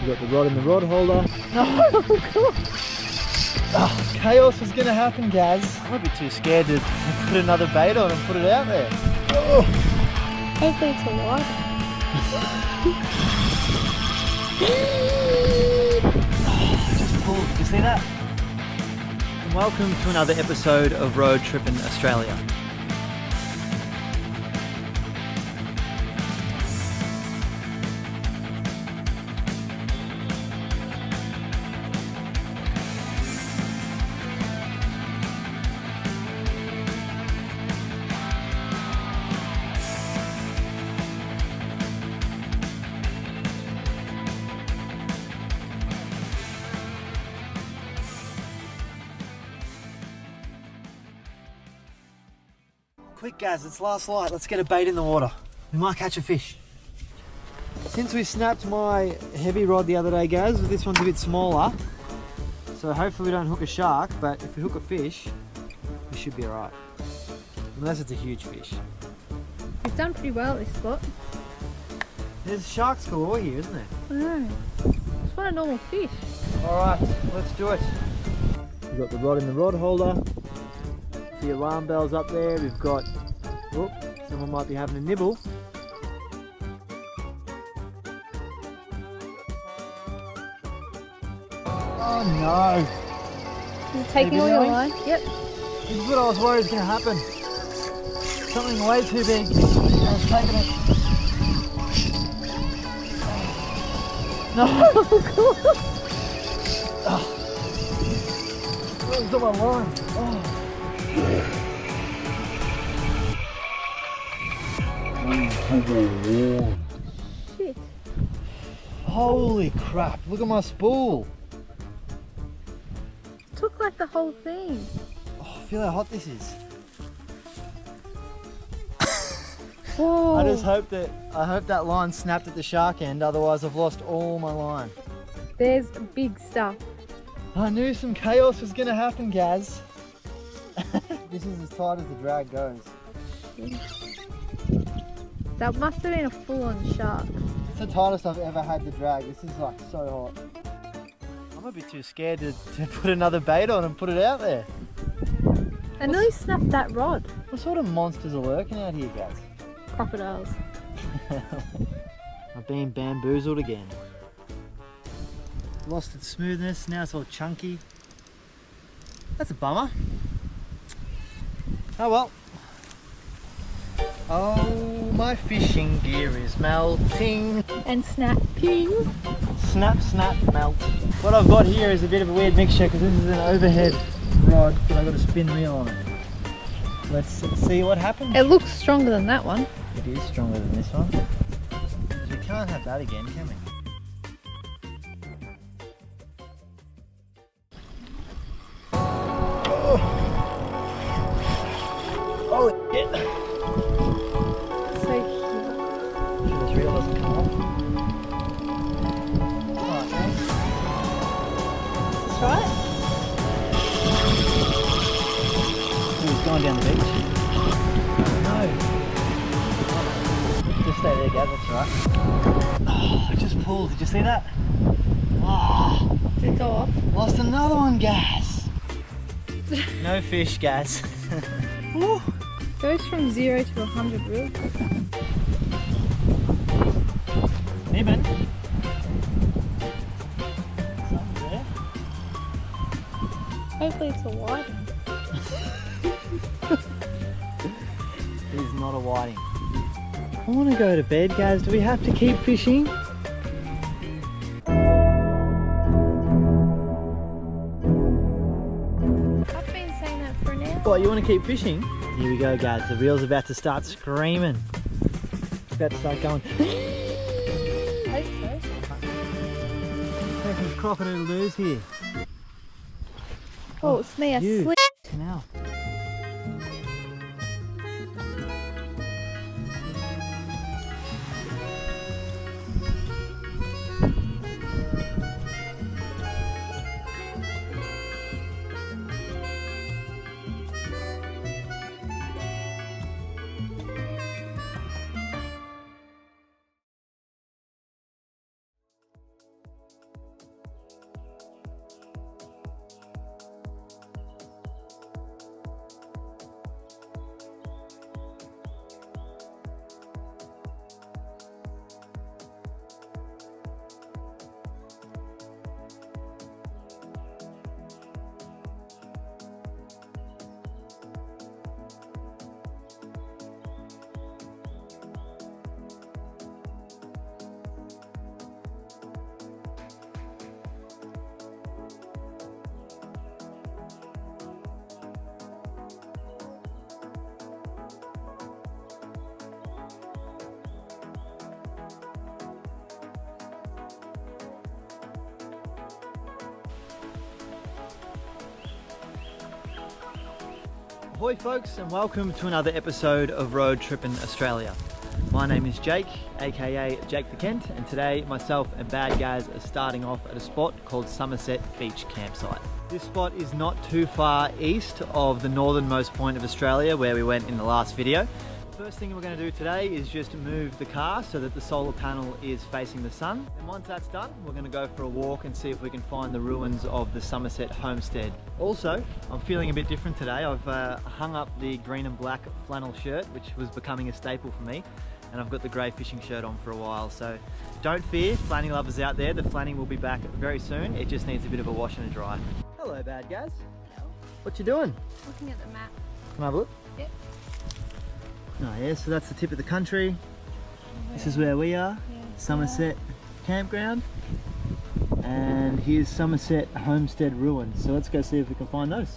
We've got the rod in the rod holder. Oh, God. Oh, chaos was going to happen, Gaz. I might be too scared to put another bait on and put it out there. Oh. Hopefully it's a white. Just pulled. Did you see that? And welcome to another episode of Road Trippin Australia. Quick, Gaz, it's last light. Let's get a bait in the water. We might catch a fish. Since we snapped my heavy rod the other day, Gaz, this one's a bit smaller. So hopefully we don't hook a shark, but if we hook a fish, we should be alright. Unless it's a huge fish. You've done pretty well at this spot. There's sharks galore here, isn't there? I know. It's not a normal fish. Alright, let's do it. We've got the rod in the rod holder. The alarm bell's up there. We've got, oh, someone might be having a nibble. Oh no! Is it taking all your line? Yep. This is what I was worried was going to happen. Something way too big. And it's taking it. No! Oh. It's on my line. Oh. Shit. Holy crap, look at my spool. Took like the whole thing. Oh, feel how hot this is. Whoa. I hope that line snapped at the shark end, otherwise I've lost all my line. There's big stuff. I knew some chaos was going to happen, Gaz. This is as tight as the drag goes. That must have been a full-on shark. It's the tightest I've ever had the drag. This is like so hot. I'm a bit too scared to put another bait on and put it out there. I nearly snapped that rod. What sort of monsters are lurking out here, Gaz? Crocodiles. I've been bamboozled again. Lost its smoothness, now it's all chunky. That's a bummer. Oh well. Oh, my fishing gear is melting. And snapping. Snap, snap, melt. What I've got here is a bit of a weird mixture because this is an overhead rod, but I've got a spin reel on it. Let's see what happens. It looks stronger than that one. It is stronger than this one. We can't have that again, can we? Oh, shit. So cute. Sure this reel doesn't come off. Alright, thanks. That's right. He's going down the beach. No. Just stay there, Gaz, that's right. Oh, I just pulled. Did you see that? Oh, Did it go off? lost another one, Gaz. No fish, Gaz. Ooh. Goes from 0 to 100 real quick. Nibbin. Something there. Hopefully it's a white. It is not a whiting. I want to go to bed, Gaz. Do we have to keep fishing? I've been saying that for an hour. What, you want to keep fishing? Here we go, Gaz. The reel's about to start screaming. It's about to start going. I hope so. There's crocodiloos here. Oh, it's me. I you. slipped. Now. Ahoy folks, and welcome to another episode of Road Trippin Australia. My name is Jake, aka Jake the Kent, and today myself and BadGaz are starting off at a spot called Somerset Beach Campsite. This spot is not too far east of the northernmost point of Australia where we went in the last video. First thing we're going to do today is just move the car so that the solar panel is facing the sun. And once that's done, we're going to go for a walk and see if we can find the ruins of the Somerset Homestead. Also, I'm feeling a bit different today. I've hung up the green and black flannel shirt, which was becoming a staple for me. And I've got the grey fishing shirt on for a while. So don't fear, flanning lovers out there. The flanning will be back very soon. It just needs a bit of a wash and a dry. Hello, BadGaz. Hello. What you doing? Looking at the map. Can I have a look? Yep. Oh yeah, so that's the tip of the country. This is where we are, Yeah. Somerset Campground. And here's Somerset Homestead ruins. So let's go see if we can find those.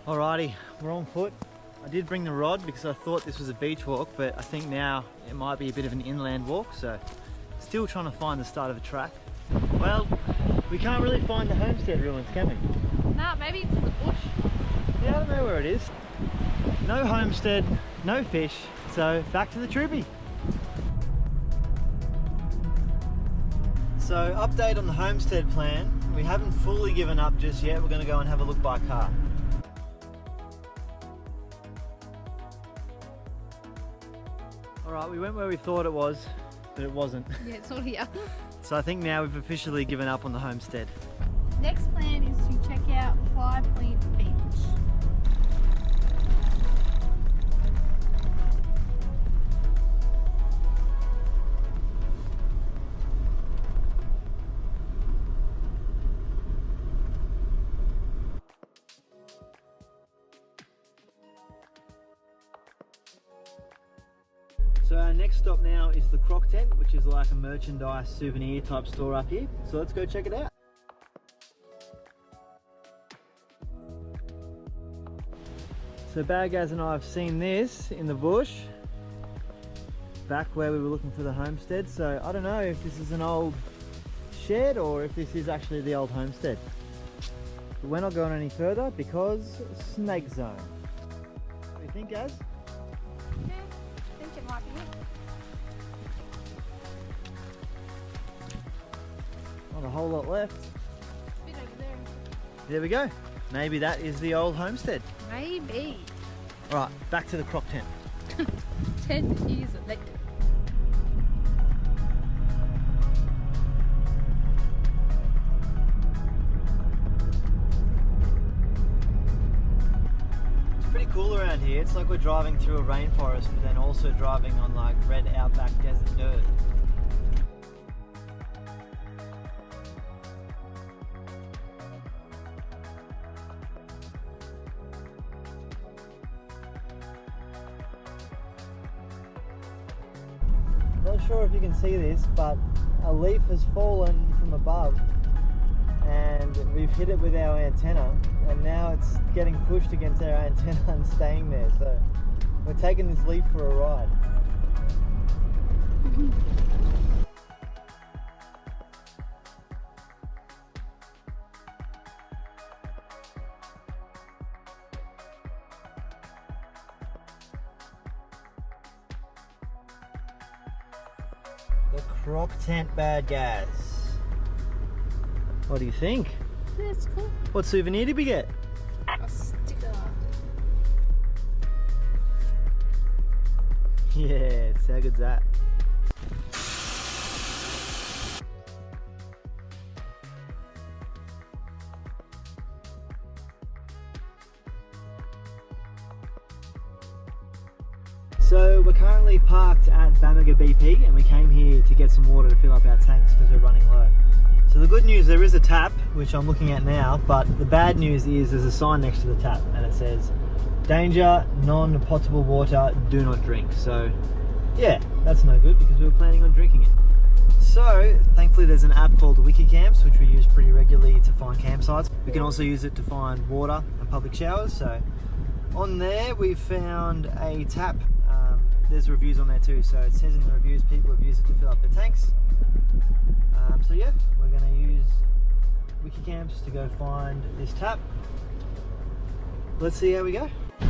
Alrighty, we're on foot. I did bring the rod because I thought this was a beach walk, but I think now it might be a bit of an inland walk, so still trying to find the start of a track. Well, we can't really find the homestead ruins, can we? Nah, maybe it's in the bush. Yeah, I don't know where it is. No homestead, no fish, so back to the troopy. So, update on the homestead plan. We haven't fully given up just yet. We're going to go and have a look by car. Alright, we went where we thought it was, but it wasn't. Yeah, it's all here. So I think now we've officially given up on the homestead. Next plan is to check out 5 Point Beach. So our next stop now is the Croc Tent, which is like a merchandise souvenir type store up here. So let's go check it out. So BadGaz and I have seen this in the bush, back where we were looking for the homestead. So I don't know if this is an old shed or if this is actually the old homestead. But we're not going any further because snake zone. What do you think, Gaz? Yeah, I think it might be it. Not a whole lot left. It's a bit over there. There we go. Maybe that is the old homestead. Maybe. Right, back to the Croc Tent. 10 years later. It's pretty cool around here. It's like we're driving through a rainforest, but then also driving on like red outback desert dirt. Not sure if you can see this, but a leaf has fallen from above and we've hit it with our antenna, and now it's getting pushed against our antenna and staying there. So we're taking this leaf for a ride. The Croc Tent, BadGaz. What do you think? That's cool. What souvenir did we get? A sticker. Yes, how good's that? So we're currently parked at Bamaga BP and we came here to get some water to fill up our tanks because we're running low. So the good news, there is a tap, which I'm looking at now, but the bad news is there's a sign next to the tap and it says, danger, non-potable water, do not drink. So yeah, that's no good because we were planning on drinking it. So, thankfully there's an app called Wikicamps, which we use pretty regularly to find campsites. We can also use it to find water and public showers. So, on there we found a tap. There's reviews on there too, so it says in the reviews people have used it to fill up their tanks. So yeah, we're going to use Wikicamps to go find this tap. Let's see how we go. We've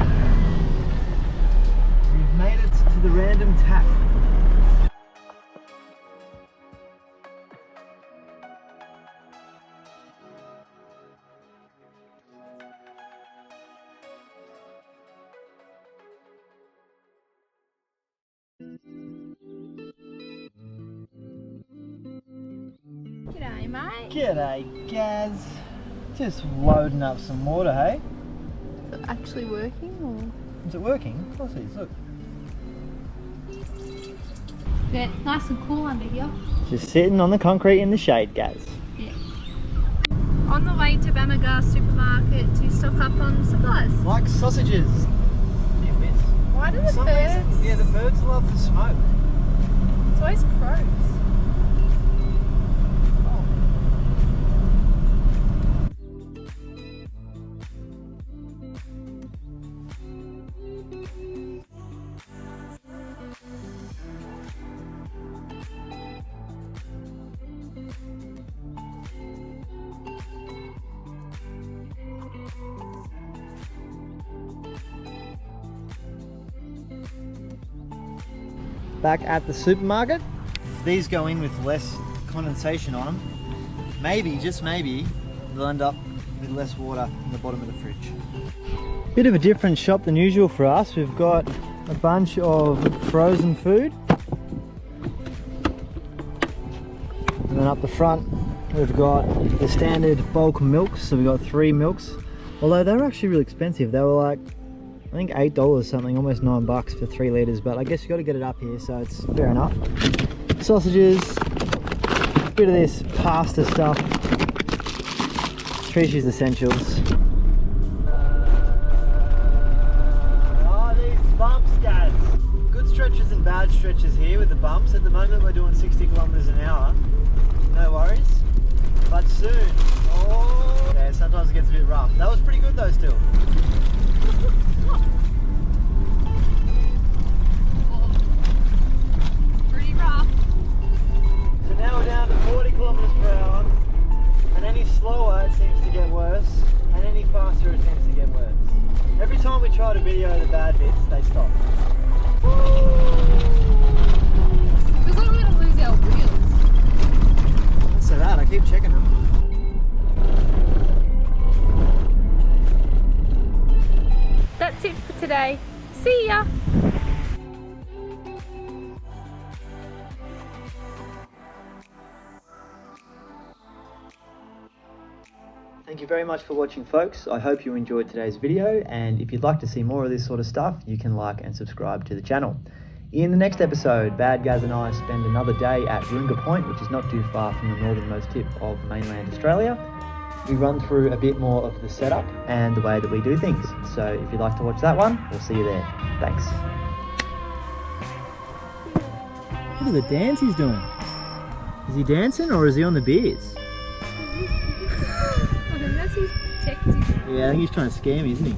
made it to the random tap. G'day, mate. G'day, Gaz. Just loading up some water, hey? Is it actually working or? Is it working? Of course it is, look. Yeah, it's nice and cool under here. Just sitting on the concrete in the shade, Gaz. Yeah. On the way to Bamaga supermarket to stock up on supplies. Like sausages. Why do the For some birds? reason, yeah, the birds love the smoke. It's always crows. Back at the supermarket. These go in with less condensation on them. Maybe, just maybe, they'll end up with less water in the bottom of the fridge. Bit of a different shop than usual for us. We've got a bunch of frozen food. And then up the front, we've got the standard bulk milks. So we've got 3 milks. Although they were actually really expensive. They were like, I think $8 something, almost $9 for 3 litres, but I guess you got to get it up here, so it's fair enough. Sausages, bit of this pasta stuff, Fishies essentials. Oh, these bumps, guys. Good stretches and bad stretches here with the bumps. At the moment we're doing 60 kilometres an hour, no worries. But soon, oh, yeah, sometimes it gets a bit rough. That was pretty good though still. Pretty rough. So now we're down to 40 kilometres per hour, and any slower it seems to get worse, and any faster it seems to get worse. Every time we try to video the bad bits, they stop. Feels like we're gonna lose our wheels. Don't say that, I keep checking them. That's it for today. See ya! Thank you very much for watching, folks. I hope you enjoyed today's video, and if you'd like to see more of this sort of stuff, you can like and subscribe to the channel. In the next episode, BadGaz and I spend another day at Runga Point, which is not too far from the northernmost tip of mainland Australia. We run through a bit more of the setup and the way that we do things. So if you'd like to watch that one, we'll see you there. Thanks. Look at the dance he's doing. Is he dancing or is he on the beers? I think that's his tactic. Yeah, I think he's trying to scare me, isn't he?